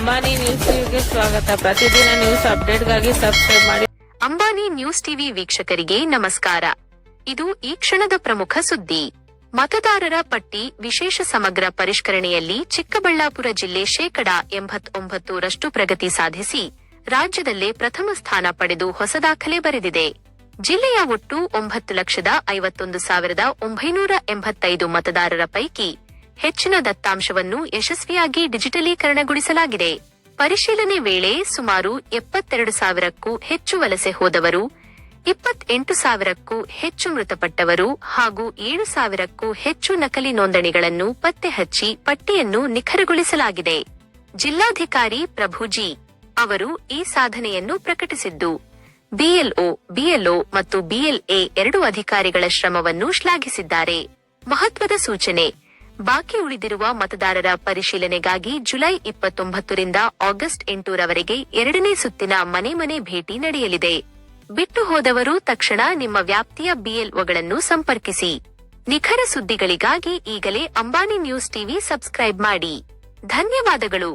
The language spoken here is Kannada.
ಅಂಬಾನಿ ನ್ಯೂಸ್ ಟಿವಿಗೆ ಸ್ವಾಗತ. ಪ್ರತಿದಿನ ನ್ಯೂಸ್ ಅಪ್ಡೇಟ್ಗಾಗಿ ಸಬ್ಸ್ಕ್ರೈಬ್ ಮಾಡಿ. ಅಂಬಾನಿ ನ್ಯೂಸ್ ಟಿವಿ ವೀಕ್ಷಕರಿಗೆ ನಮಸ್ಕಾರ. ಇದು ಈ ಕ್ಷಣದ ಪ್ರಮುಖ ಸುದ್ದಿ. ಮತದಾರರ ಪಟ್ಟಿ ವಿಶೇಷ ಸಮಗ್ರ ಪರಿಷ್ಕರಣೆಯಲ್ಲಿ ಚಿಕ್ಕಬಳ್ಳಾಪುರ ಜಿಲ್ಲೆ 89% ಪ್ರಗತಿ ಸಾಧಿಸಿ ರಾಜ್ಯದಲ್ಲೇ ಪ್ರಥಮ ಸ್ಥಾನ ಪಡೆದು ಹೊಸ ದಾಖಲೆ ಬರೆದಿದೆ. ಜಿಲ್ಲೆಯ ಒಟ್ಟು 9,51,985 ಮತದಾರರ ಪೈಕಿ ಹೆಚ್ಚಿನ ದತ್ತಾಂಶವನ್ನು ಯಶಸ್ವಿಯಾಗಿ ಡಿಜಿಟಲೀಕರಣಗೊಳಿಸಲಾಗಿದೆ. ಪರಿಶೀಲನೆ ವೇಳೆ ಸುಮಾರು 72,000ಕ್ಕೂ ಹೆಚ್ಚು ವಲಸೆ ಹೋದವರು, 28,000ಕ್ಕೂ ಹೆಚ್ಚು ಮೃತಪಟ್ಟವರು ಹಾಗೂ 7,000ಕ್ಕೂ ಹೆಚ್ಚು ನಕಲಿ ನೋಂದಣಿಗಳನ್ನು ಪತ್ತೆ ಹಚ್ಚಿ ಪಟ್ಟಿಯನ್ನು ನಿಖರಗೊಳಿಸಲಾಗಿದೆ. ಜಿಲ್ಲಾಧಿಕಾರಿ ಪ್ರಭುಜಿ ಅವರು ಈ ಸಾಧನೆಯನ್ನು ಪ್ರಕಟಿಸಿದ್ದು ಬಿಎಲ್ಒ ಮತ್ತು ಬಿಎಲ್ಎ 2 ಅಧಿಕಾರಿಗಳ ಶ್ರಮವನ್ನು ಶ್ಲಾಘಿಸಿದ್ದಾರೆ. ಮಹತ್ವದ ಸೂಚನೆ: ಬಾಕಿ ಉಳಿದಿರುವ ಮತದಾರರ ಪರಿಶೀಲನೆಗಾಗಿ ಜುಲೈ 29ರಿಂದ ಆಗಸ್ಟ್ 8ರವರೆಗೆ 2ನೇ ಸುತ್ತಿನ ಮನೆ ಭೇಟಿ ನಡೆಯಲಿದೆ. ಬಿಟ್ಟು ಹೋದವರು ತಕ್ಷಣ ನಿಮ್ಮ ವ್ಯಾಪ್ತಿಯ ಬಿಎಲ್ಒಗಳನ್ನು ಸಂಪರ್ಕಿಸಿ. ನಿಖರ ಸುದ್ದಿಗಳಿಗಾಗಿ ಈಗಲೇ ಅಂಬಾನಿ ನ್ಯೂಸ್ ಟಿವಿ ಸಬ್ಸ್ಕ್ರೈಬ್ ಮಾಡಿ. ಧನ್ಯವಾದಗಳು.